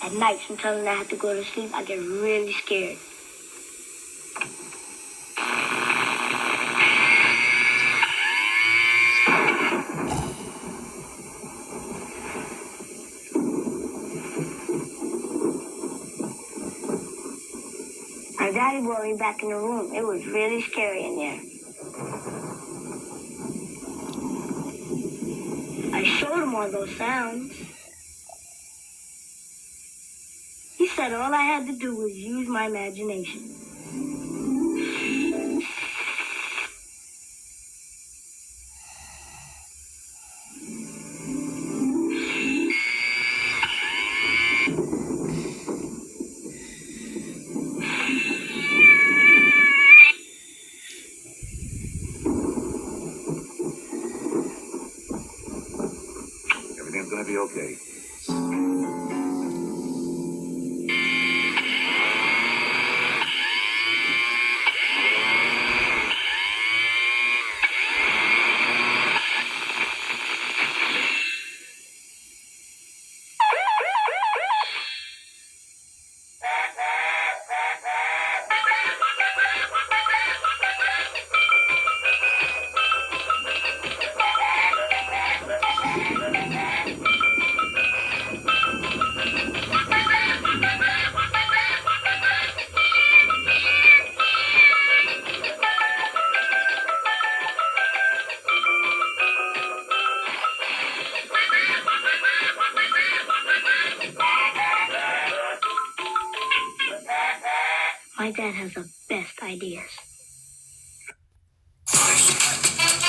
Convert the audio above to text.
At night, sometimes when I have to go to sleep, I get really scared. My daddy brought me back in the room. It was really scary in there. I showed him all those sounds. He said all I had to do was use my imagination. Everything's gonna be okay. My dad has the best ideas.